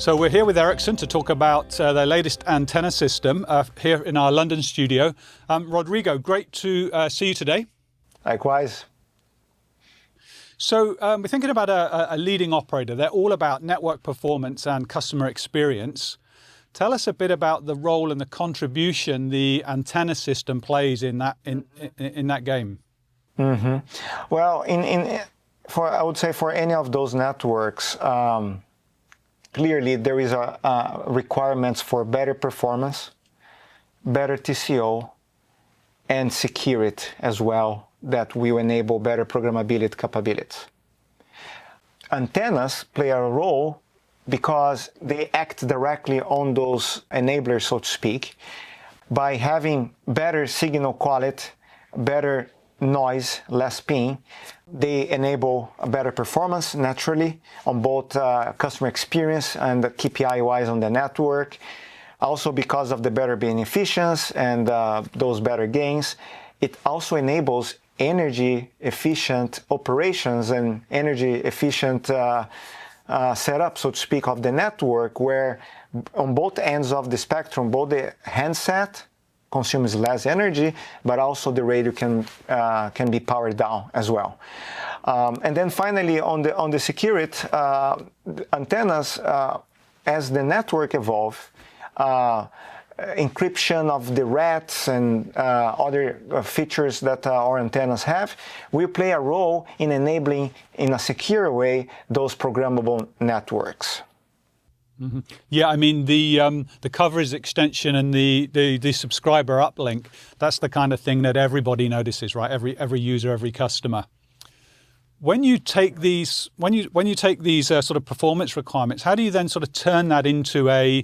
So we're here with Ericsson to talk about their latest antenna system here in our London studio. Rodrigo, great to see you today. Likewise. So we're thinking about a leading operator. They're all about network performance and customer experience. Tell us a bit about the role and the contribution the antenna system plays in that game. Mm-hmm. Well, I would say for any of those networks, clearly there is a requirements for better performance, better TCO, and security as well that will enable better programmability capabilities. Antennas play a role because they act directly on those enablers, so to speak, by having better signal quality, better noise, less ping. They enable a better performance naturally on both customer experience and the KPI-wise on the network. Also because of the better being efficiency and those better gains, it also enables energy efficient operations and energy efficient setup, so to speak, of the network, where on both ends of the spectrum, both the handset consumes less energy, but also the radio can be powered down as well. And then finally, on the security, antennas, as the network evolves, encryption of the RATs and other features that our antennas have will play a role in enabling, in a secure way, those programmable networks. Mm-hmm. Yeah, I mean the coverage extension and the subscriber uplink, that's the kind of thing that everybody notices, right? Every user, every customer. When you take these sort of performance requirements, how do you then sort of turn that into a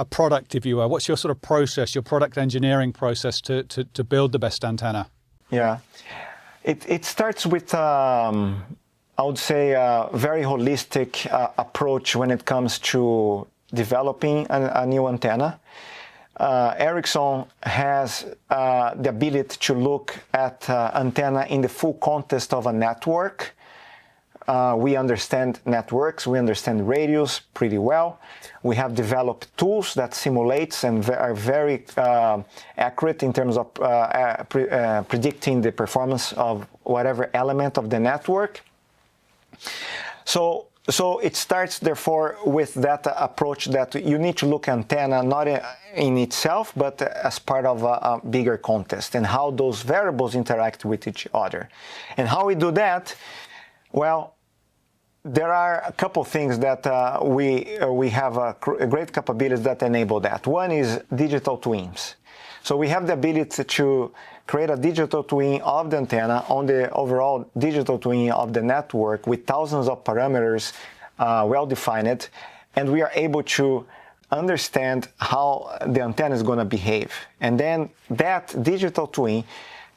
product, if you will? What's your sort of process, your product engineering process to build the best antenna? Yeah, it starts with I would say a very holistic approach when it comes to developing a new antenna. Ericsson has the ability to look at antenna in the full context of a network. We understand networks, we understand radios pretty well. We have developed tools that simulates and are very accurate in terms of predicting the performance of whatever element of the network. So it starts, therefore, with that approach that you need to look at antenna not in itself, but as part of a bigger context and how those variables interact with each other. And how we do that? Well, there are a couple things that we have a great capabilities that enable that. One is digital twins. So we have the ability to create a digital twin of the antenna on the overall digital twin of the network with thousands of parameters well defined, and we are able to understand how the antenna is going to behave. And then that digital twin,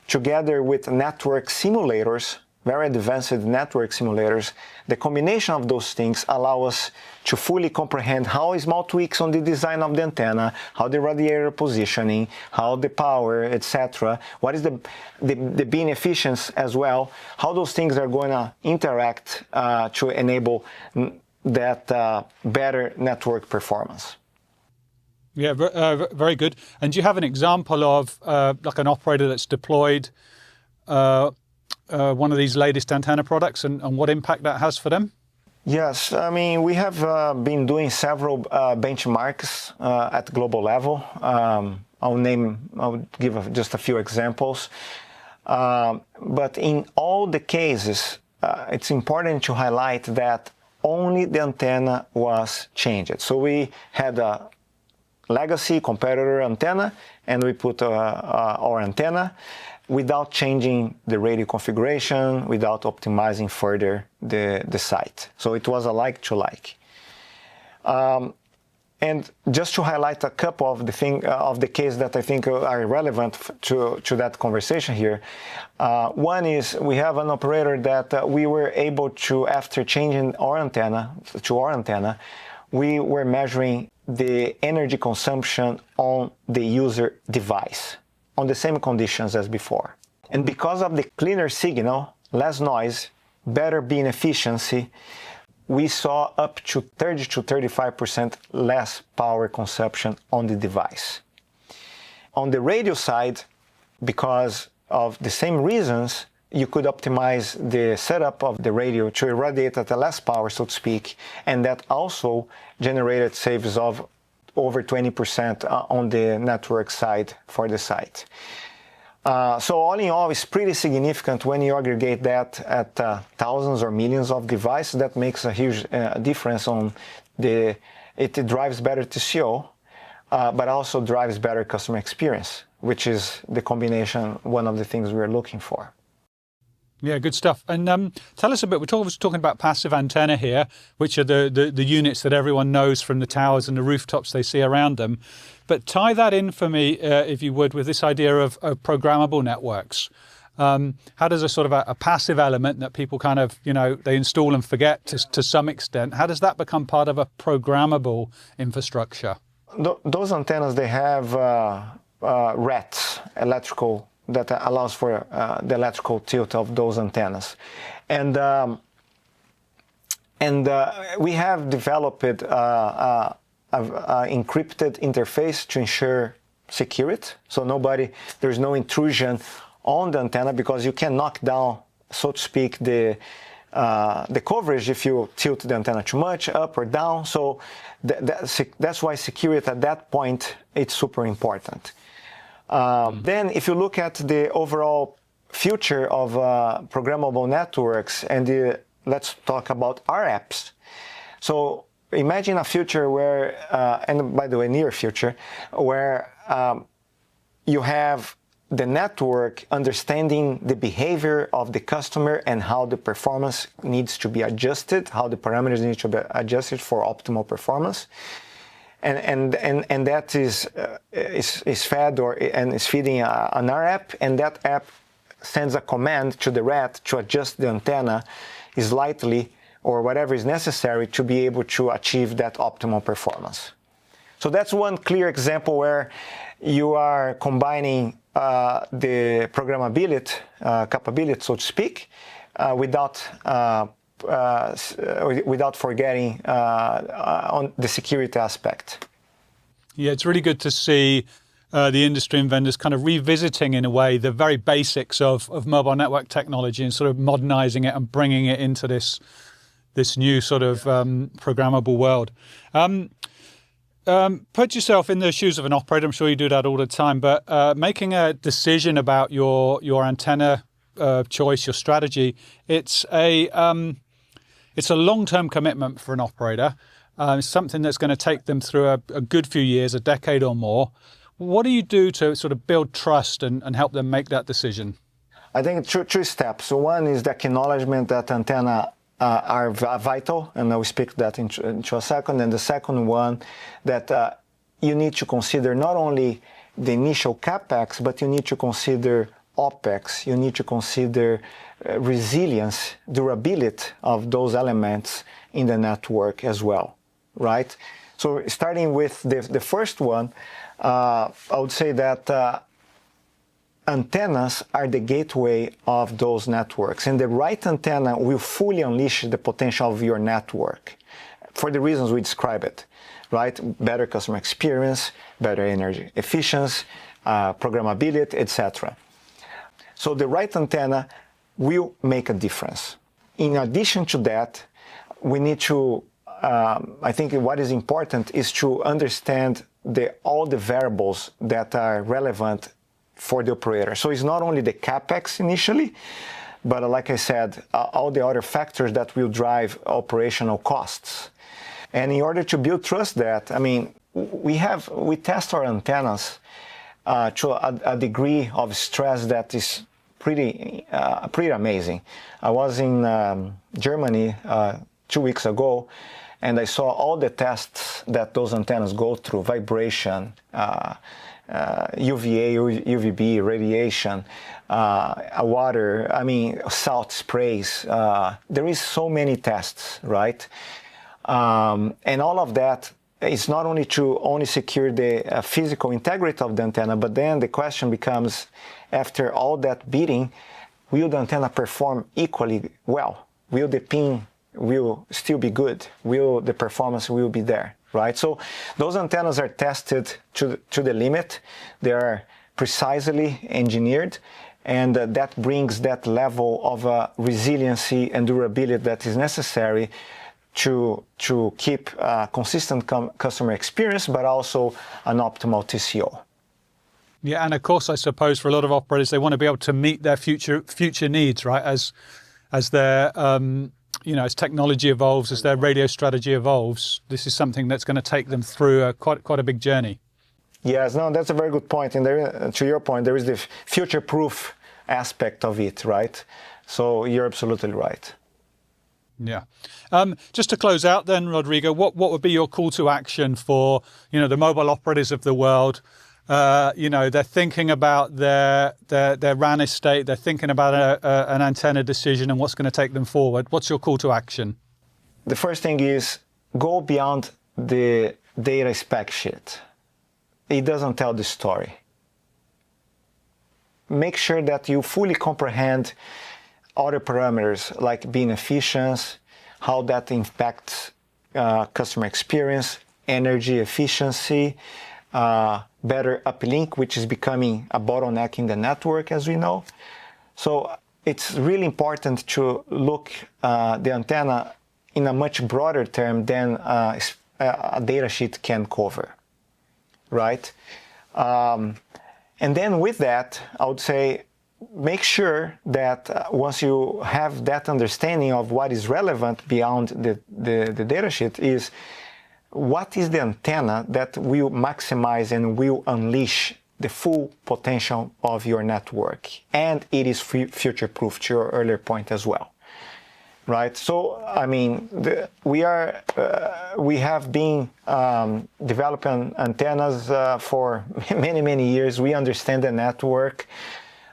together with network simulators, very advanced network simulators, the combination of those things allow us to fully comprehend how small tweaks on the design of the antenna, how the radiator positioning, how the power, etc., what is the beam efficiency as well, how those things are going to interact to enable that better network performance. Yeah, very good. And do you have an example of like an operator that's deployed one of these latest antenna products and what impact that has for them? Yes, I mean, we have been doing several benchmarks at global level. I'll give just a few examples. But in all the cases, it's important to highlight that only the antenna was changed. So we had a legacy competitor antenna, and we put our antenna without changing the radio configuration, without optimizing further the site. So it was a like to like. And just to highlight a couple of the cases that I think are relevant to that conversation here. One is we have an operator that we were able to, after changing our antenna, we were measuring the energy consumption on the user device on the same conditions as before. And because of the cleaner signal, less noise, better beam efficiency, we saw up to 30 to 35% less power consumption on the device. On the radio side, because of the same reasons, you could optimize the setup of the radio to irradiate at a less power, so to speak, and that also generated saves of over 20% on the network side for the site. So all in all, it's pretty significant when you aggregate that at thousands or millions of devices. That makes a huge difference on it drives better TCO, but also drives better customer experience, which is the combination, one of the things we're looking for. Yeah, good stuff. And tell us a bit, we're talking about passive antenna here, which are the units that everyone knows from the towers and the rooftops they see around them. But tie that in for me, if you would, with this idea of programmable networks. How does a sort of a passive element that people kind of, they install and forget to some extent, how does that become part of a programmable infrastructure? Those antennas, they have RETs, electrical, that allows for the electrical tilt of those antennas. And we have developed an encrypted interface to ensure security. So there's no intrusion on the antenna, because you can knock down, so to speak, the coverage if you tilt the antenna too much, up or down. So that's why security at that point, it's super important. Then if you look at the overall future of programmable networks, and let's talk about our apps. So imagine a future where, and by the way, near future, where you have the network understanding the behavior of the customer and how the performance needs to be adjusted, how the parameters need to be adjusted for optimal performance. And that is fed and is feeding an R app, and that app sends a command to the RET to adjust the antenna slightly or whatever is necessary to be able to achieve that optimal performance. So that's one clear example where you are combining the programmability capability, so to speak, without forgetting on the security aspect. Yeah, it's really good to see the industry and vendors kind of revisiting, in a way, the very basics of mobile network technology and sort of modernizing it and bringing it into this new sort of programmable world. Put yourself in the shoes of an operator. I'm sure you do that all the time, but making a decision about your antenna choice, your strategy, it's a long-term commitment for an operator. It's something that's going to take them through a good few years, a decade or more. What do you do to sort of build trust and help them make that decision? I think two steps. So one is the acknowledgement that antenna are vital, and I will speak that into a second. And the second one, that you need to consider not only the initial CapEx, but you need to consider OpEx. You need to consider resilience, durability of those elements in the network as well, right? So starting with the first one, I would say that antennas are the gateway of those networks, and the right antenna will fully unleash the potential of your network for the reasons we describe it, right? Better customer experience, better energy efficiency, programmability, etc. So the right antenna will make a difference. In addition to that, we need to, I think what is important is to understand all the variables that are relevant for the operator. So it's not only the CapEx initially, but like I said, all the other factors that will drive operational costs. And in order to build trust that, I mean, we test our antennas to a degree of stress that is pretty amazing. I was in Germany 2 weeks ago, and I saw all the tests that those antennas go through: vibration, UVA, UVB, radiation, water, salt sprays. There is so many tests, right? And all of that is not only to secure the physical integrity of the antenna, but then the question becomes, after all that beating, will the antenna perform equally well? Will the pin will still be good? Will the performance will be there, right? So those antennas are tested to the limit. They are precisely engineered, and that brings that level of resiliency and durability that is necessary to keep consistent customer experience, but also an optimal TCO. Yeah, and of course, I suppose for a lot of operators, they want to be able to meet their future needs, right? As their as technology evolves, as their radio strategy evolves, this is something that's going to take them through quite a big journey. Yes, no, that's a very good point. And there, to your point, there is the future-proof aspect of it, right? So you're absolutely right. Yeah. Just to close out then, Rodrigo, what would be your call to action for, the mobile operators of the world? They're thinking about their RAN estate, they're thinking about an antenna decision and what's going to take them forward. What's your call to action? The first thing is go beyond the data spec sheet. It doesn't tell the story. Make sure that you fully comprehend other parameters like being efficient, how that impacts customer experience, energy efficiency, better uplink, which is becoming a bottleneck in the network, as we know. So it's really important to look the antenna in a much broader term than a data sheet can cover, right? And then with that, I would say, make sure that once you have that understanding of what is relevant beyond the data sheet is what is the antenna that will maximize and will unleash the full potential of your network, and it is future-proof, to your earlier point as well, right? So, I mean, we have been developing antennas for many years. We understand the network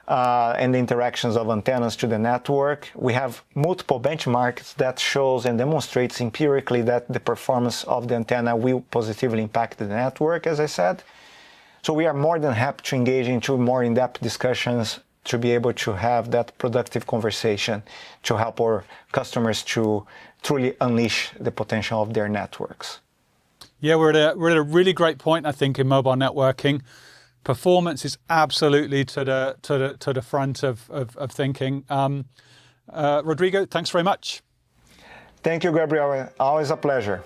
and the interactions of antennas to the network. We have multiple benchmarks that shows and demonstrates empirically that the performance of the antenna will positively impact the network, as I said. So we are more than happy to engage into more in-depth discussions to be able to have that productive conversation to help our customers to truly unleash the potential of their networks. Yeah, we're at a really great point, I think, in mobile networking. Performance is absolutely to the front of thinking. Rodrigo, thanks very much. Thank you, Gabriel. Always a pleasure.